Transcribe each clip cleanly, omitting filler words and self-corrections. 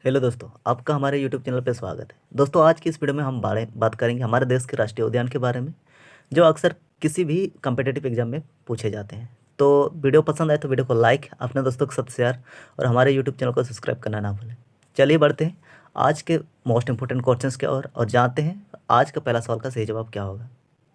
Hello दोस्तों, आपका हमारे यूट्यूब चैनल पे स्वागत है। दोस्तों, आज की इस वीडियो में हम बात करेंगे हमारे देश के राष्ट्रीय उद्यान के बारे में, जो अक्सर किसी भी कम्पिटिटिव एग्जाम में पूछे जाते हैं। तो वीडियो पसंद आए तो वीडियो को लाइक, अपने दोस्तों के साथ शेयर और हमारे यूट्यूब चैनल को सब्सक्राइब करना ना भूलें। चलिए बढ़ते हैं आज के मोस्ट इंपॉर्टेंट क्वेश्चंस की ओर और जानते हैं आज का पहला सवाल का सही जवाब क्या होगा।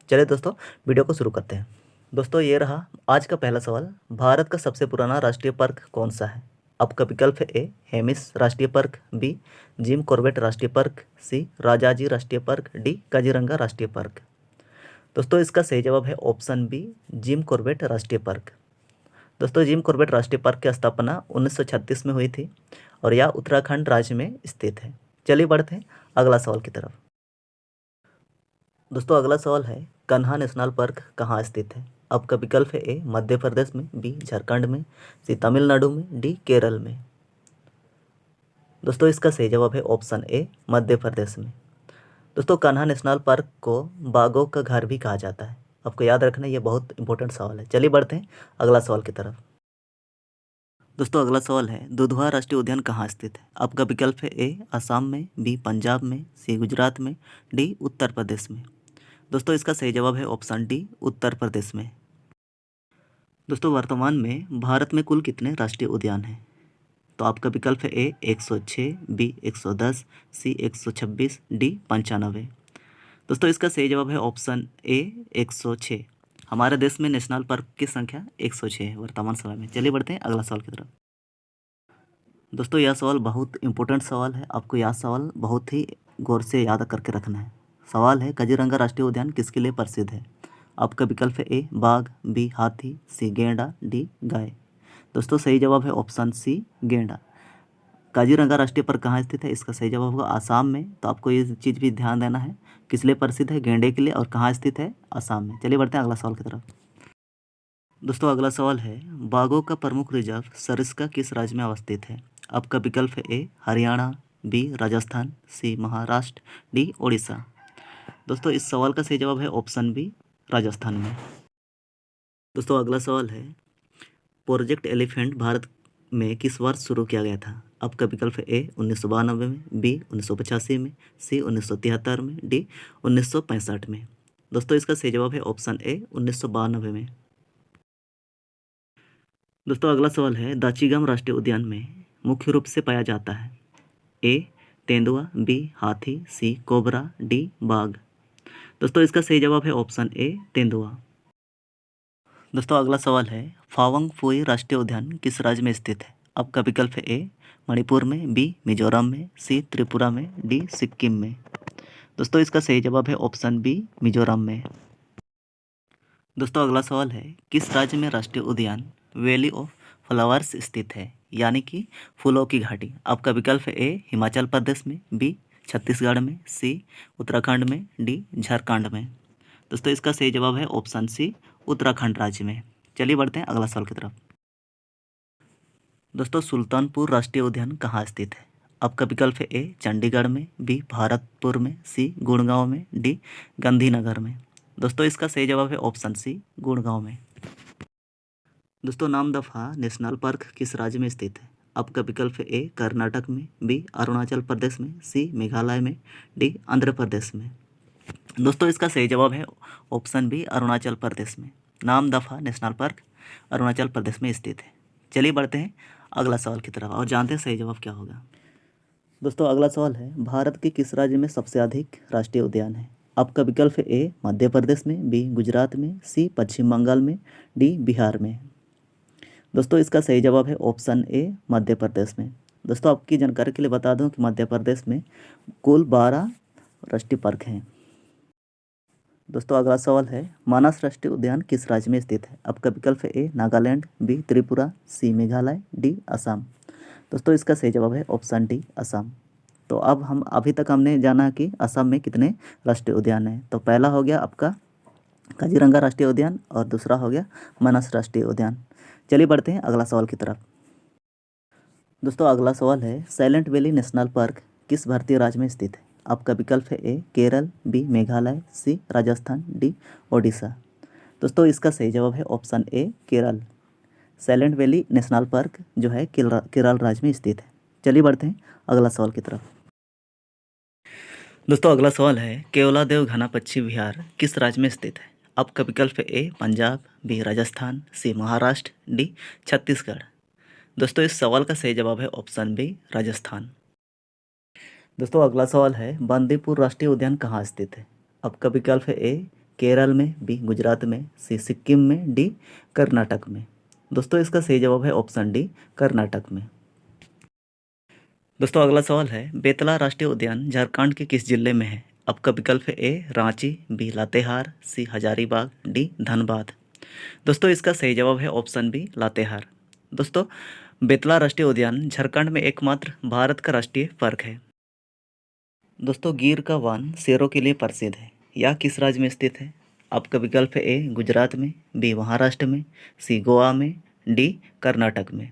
चलिए दोस्तों, वीडियो को शुरू करते हैं। दोस्तों, ये रहा आज का पहला सवाल। भारत का सबसे पुराना राष्ट्रीय पार्क कौन सा है? आपका विकल्प है ए हेमिस राष्ट्रीय पार्क, बी जिम कॉर्बेट राष्ट्रीय पार्क, सी राजाजी राष्ट्रीय पार्क, डी काजीरंगा राष्ट्रीय पार्क। दोस्तों, इसका सही जवाब है ऑप्शन बी जिम कॉर्बेट राष्ट्रीय पार्क। दोस्तों, जिम कॉर्बेट राष्ट्रीय पार्क की स्थापना 1936 में हुई थी और यह उत्तराखंड राज्य में स्थित है। चलिए बढ़ते हैं अगला सवाल की तरफ। दोस्तों, अगला सवाल है कान्हा नेशनल पार्क कहाँ स्थित है? आपका विकल्प है ए मध्य प्रदेश में, बी झारखंड में, सी तमिलनाडु में, डी केरल में। दोस्तों, इसका सही जवाब है ऑप्शन ए मध्य प्रदेश में। दोस्तों, कान्हा नेशनल पार्क को बाघों का घर भी कहा जाता है। आपको याद रखना, ये बहुत इंपॉर्टेंट सवाल है। चलिए बढ़ते हैं अगला सवाल की तरफ। दोस्तों, अगला सवाल है दुधवा राष्ट्रीय उद्यान कहाँ स्थित है? आपका विकल्प है ए असम में, बी पंजाब में, सी गुजरात में, डी उत्तर प्रदेश में। दोस्तों, इसका सही जवाब है ऑप्शन डी उत्तर प्रदेश में। दोस्तों, वर्तमान में भारत में कुल कितने राष्ट्रीय उद्यान हैं? तो आपका विकल्प है ए 106, बी 110, सी 126, डी 95। दोस्तों, इसका सही जवाब है ऑप्शन ए 106। हमारे देश में नेशनल पार्क की संख्या 106 है वर्तमान समय में। चलिए बढ़ते हैं अगला सवाल की तरफ। दोस्तों, यह सवाल बहुत इंपॉर्टेंट सवाल है। आपको यह सवाल बहुत ही गौर से याद करके रखना है। सवाल है काजीरंगा राष्ट्रीय उद्यान किसके लिए प्रसिद्ध है? आपका विकल्प है ए बाघ, बी हाथी, सी गेंडा, डी गाय। दोस्तों, सही जवाब है ऑप्शन सी गेंडा। काजीरंगा राष्ट्रीय पार्क कहाँ स्थित है? इसका सही जवाब होगा आसाम में। तो आपको ये चीज़ भी ध्यान देना है, किस लिए प्रसिद्ध है? गेंडे के लिए। और कहाँ स्थित है? आसाम में। चलिए बढ़ते हैं अगला सवाल की तरफ। दोस्तों, अगला सवाल है बाघों का प्रमुख रिजर्व सरिस्का किस राज्य में अवस्थित है? आपका विकल्प है ए हरियाणा, बी राजस्थान, सी महाराष्ट्र, डी ओडिशा। दोस्तों, इस सवाल का सही जवाब है ऑप्शन बी राजस्थान में। दोस्तों, अगला सवाल है प्रोजेक्ट एलिफेंट भारत में किस वर्ष शुरू किया गया था? आपका विकल्प है ए 1992 में, बी 1985 में, सी 1973 में, डी 1965 में। दोस्तों, इसका सही जवाब है ऑप्शन ए 1992 में। दोस्तों, अगला सवाल है दाचीगम राष्ट्रीय उद्यान में मुख्य रूप से पाया जाता है ए तेंदुआ, बी हाथी, सी कोबरा, डी बाघ। दोस्तों, इसका सही जवाब है ऑप्शन ए तेंदुआ। दोस्तों, अगला सवाल है फावंग फुई राष्ट्रीय उद्यान किस राज्य में स्थित है? आपका विकल्प है ए मणिपुर में, बी मिजोरम में, सी त्रिपुरा में, डी सिक्किम में। दोस्तों, इसका सही जवाब है ऑप्शन बी मिजोरम में। दोस्तों, अगला सवाल है किस राज्य में राष्ट्रीय उद्यान वैली ऑफ फ्लावर्स स्थित है, यानी कि फूलों की घाटी? आपका विकल्प है ए हिमाचल प्रदेश में, बी छत्तीसगढ़ में, सी उत्तराखंड में, डी झारखंड में। दोस्तों, इसका सही जवाब है ऑप्शन सी उत्तराखंड राज्य में। चलिए बढ़ते हैं अगला सवाल की तरफ। दोस्तों, सुल्तानपुर राष्ट्रीय उद्यान कहाँ स्थित है? आपका विकल्प है ए चंडीगढ़ में, बी भरतपुर में, सी गुड़गांव में, डी गांधीनगर में। दोस्तों, इसका सही जवाब है ऑप्शन सी गुड़गांव में। दोस्तों, नामदफा नेशनल पार्क किस राज्य में स्थित है? आपका विकल्प है ए कर्नाटक में, बी अरुणाचल प्रदेश में, सी मेघालय में, डी आंध्र प्रदेश में। दोस्तों, इसका सही जवाब है ऑप्शन बी अरुणाचल प्रदेश में। नामदफा नेशनल पार्क अरुणाचल प्रदेश में स्थित है। चलिए बढ़ते हैं अगला सवाल की तरफ और जानते हैं सही जवाब क्या होगा। दोस्तों, अगला सवाल है भारत के किस राज्य में सबसे अधिक राष्ट्रीय उद्यान है? आपका विकल्प है ए मध्य प्रदेश में, बी गुजरात में, सी पश्चिम बंगाल में, डी बिहार में। दोस्तों, इसका सही जवाब है ऑप्शन ए मध्य प्रदेश में। दोस्तों, आपकी जानकारी के लिए बता दूं कि मध्य प्रदेश में कुल 12 राष्ट्रीय पार्क हैं। दोस्तों, अगला सवाल है मानस राष्ट्रीय उद्यान किस राज्य में स्थित है? आपका विकल्प है ए नागालैंड, बी त्रिपुरा, सी मेघालय, डी असम। दोस्तों, इसका सही जवाब है ऑप्शन डी असम। तो अब हम अभी तक हमने जाना कि असम में कितने राष्ट्रीय उद्यान हैं। तो पहला हो गया आपका काजीरंगा राष्ट्रीय उद्यान और दूसरा हो गया मानस राष्ट्रीय उद्यान। चलिए बढ़ते हैं अगला सवाल की तरफ। दोस्तों, अगला सवाल है साइलेंट वैली नेशनल पार्क किस भारतीय राज्य में स्थित है? आपका विकल्प है ए केरल, बी मेघालय, सी राजस्थान, डी ओडिशा। दोस्तों, इसका सही जवाब है option A Kerala. Silent valley national park जो है केरल राज्य में स्थित है। चलिए बढ़ते हैं अगला सवाल की तरफ। दोस्तों अगला सवाल है, केवलादेव घना पश्चिम विहार किस राज्य में स्थित है? आपका विकल्प है ए पंजाब, बी राजस्थान, सी महाराष्ट्र, डी छत्तीसगढ़। दोस्तों इस सवाल का सही जवाब है ऑप्शन बी राजस्थान। दोस्तों अगला सवाल है, बांदीपुर राष्ट्रीय उद्यान कहाँ स्थित है? आपका विकल्प है ए केरल में, बी गुजरात में, सी सिक्किम में, डी कर्नाटक में। दोस्तों इसका सही जवाब है ऑप्शन डी कर्नाटक में। दोस्तों अगला सवाल है, बेतला राष्ट्रीय उद्यान झारखंड के किस जिले में है? आपका विकल्प है ए रांची, बी लातेहार, सी हजारीबाग, डी धनबाद। दोस्तों इसका सही जवाब है ऑप्शन बी लातेहार। दोस्तों बेतला राष्ट्रीय उद्यान झारखंड में एकमात्र भारत का राष्ट्रीय पार्क है। दोस्तों गिर का वन शेरों के लिए प्रसिद्ध है। यह किस राज्य में स्थित है? आपका विकल्प है ए गुजरात में, बी महाराष्ट्र में, सी गोवा में, डी कर्नाटक में।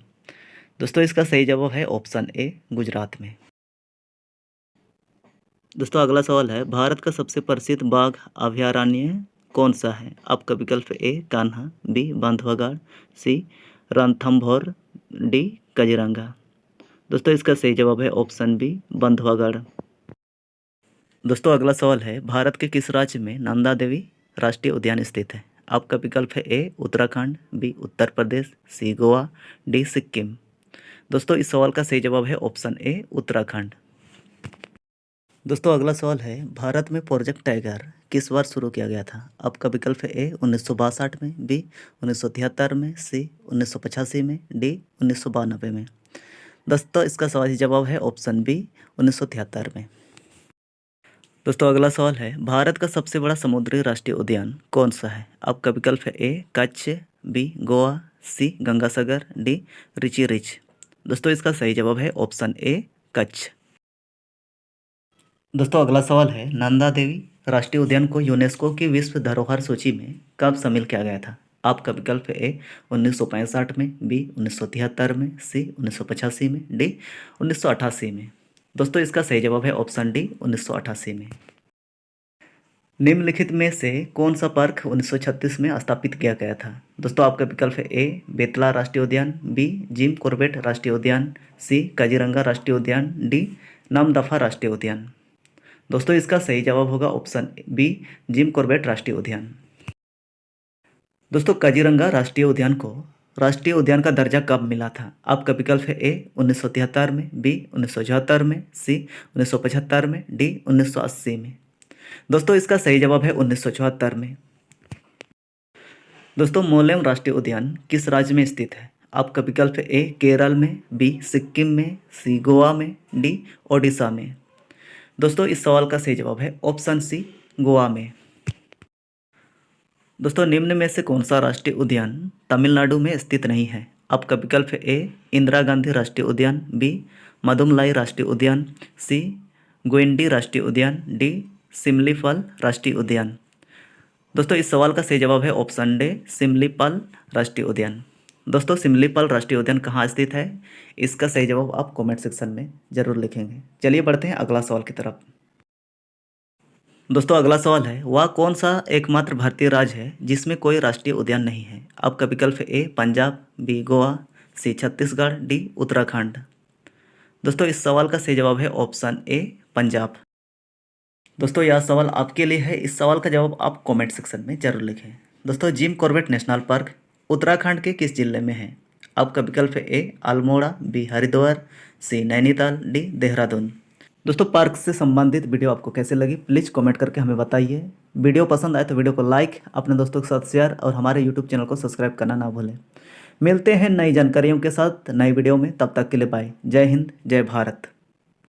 दोस्तों इसका सही जवाब है ऑप्शन ए गुजरात में। दोस्तों अगला सवाल है, भारत का सबसे प्रसिद्ध बाघ अभयारण्य कौन सा है? आपका विकल्प है ए कान्हा, बी बांधवगढ़, सी रणथंभौर, डी काजीरंगा। दोस्तों इसका सही जवाब है ऑप्शन बी बांधवगढ़। दोस्तों अगला सवाल है, भारत के किस राज्य में नंदा देवी राष्ट्रीय उद्यान स्थित है? आपका विकल्प है ए उत्तराखंड, बी उत्तर प्रदेश, सी गोवा, डी सिक्किम। दोस्तों इस सवाल का सही जवाब है ऑप्शन ए उत्तराखंड। दोस्तों अगला सवाल है, भारत में प्रोजेक्ट टाइगर किस वर्ष शुरू किया गया था? आपका विकल्प है ए 1962 में, बी 1973 में, सी 1985 में, डी 1992 में। दोस्तों इसका सही जवाब है ऑप्शन बी 1973 में। दोस्तों अगला सवाल है, भारत का सबसे बड़ा समुद्री राष्ट्रीय उद्यान कौन सा है? आपका विकल्प है ए कच्छ, बी गोवा, सी गंगासागर, डी रिची रिच। दोस्तों इसका सही जवाब है ऑप्शन ए कच्छ। दोस्तों अगला सवाल है, नंदा देवी राष्ट्रीय उद्यान को यूनेस्को की विश्व धरोहर सूची में कब शामिल किया गया था? आपका विकल्प है ए 1965 में, बी 1973 में, सी 1985 में, डी 1988 में। दोस्तों इसका सही जवाब है ऑप्शन डी 1988 में। निम्नलिखित में से कौन सा पार्क 1936 में स्थापित किया गया था? दोस्तों आपका विकल्प है ए बेतला राष्ट्रीय उद्यान, बी जिम कॉर्बेट राष्ट्रीय उद्यान, सी काजीरंगा राष्ट्रीय उद्यान, डी नामदफा राष्ट्रीय उद्यान। दोस्तों इसका सही जवाब होगा ऑप्शन बी जिम कॉर्बेट राष्ट्रीय उद्यान। दोस्तों काजीरंगा राष्ट्रीय उद्यान को राष्ट्रीय उद्यान का दर्जा कब मिला था? आपका विकल्प है ए 1973 में, बी 1974 में, सी 1975 में, डी 1980 में। दोस्तों इसका सही जवाब है 1974 में। दोस्तों मोलेम राष्ट्रीय उद्यान किस राज्य में स्थित है? आपका विकल्प है ए केरल में, बी सिक्किम में, सी गोवा में, डी ओडिशा में। दोस्तों इस सवाल का सही जवाब है ऑप्शन सी गोवा में। दोस्तों निम्न में से कौन सा राष्ट्रीय उद्यान तमिलनाडु में स्थित नहीं है? आपका विकल्प है ए इंदिरा गांधी राष्ट्रीय उद्यान, बी मदुमलाई राष्ट्रीय उद्यान, सी गोइंडी राष्ट्रीय उद्यान, डी सिमलीपाल राष्ट्रीय उद्यान। दोस्तों इस सवाल का सही जवाब है ऑप्शन डी सिमलीपाल राष्ट्रीय उद्यान। दोस्तों सिमलीपाल राष्ट्रीय उद्यान कहाँ स्थित है? इसका सही जवाब आप कमेंट सेक्शन में जरूर लिखेंगे। चलिए बढ़ते हैं अगला सवाल की तरफ। दोस्तों अगला सवाल है, वह कौन सा एकमात्र भारतीय राज्य है जिसमें कोई राष्ट्रीय उद्यान नहीं है? आपका विकल्प है ए पंजाब, बी गोवा, सी छत्तीसगढ़, डी उत्तराखंड। दोस्तों इस सवाल का सही जवाब है ऑप्शन ए पंजाब। दोस्तों यह सवाल आपके लिए है। इस सवाल का जवाब आप कमेंट सेक्शन में जरूर लिखें। दोस्तों Jim Corbett national park Uttarakhand के किस जिले में है? आपका विकल्प है ए अल्मोड़ा, बी हरिद्वार, सी नैनीताल, डी देहरादून। दोस्तों पार्क से संबंधित वीडियो आपको कैसे लगी प्लीज़ कमेंट करके हमें बताइए। वीडियो पसंद आए तो वीडियो को लाइक, अपने दोस्तों के साथ शेयर और हमारे यूट्यूब चैनल को सब्सक्राइब करना ना भूलें। मिलते हैं नई जानकारियों के साथ नई वीडियो में, तब तक के लिए बाय। जय हिंद, जय भारत।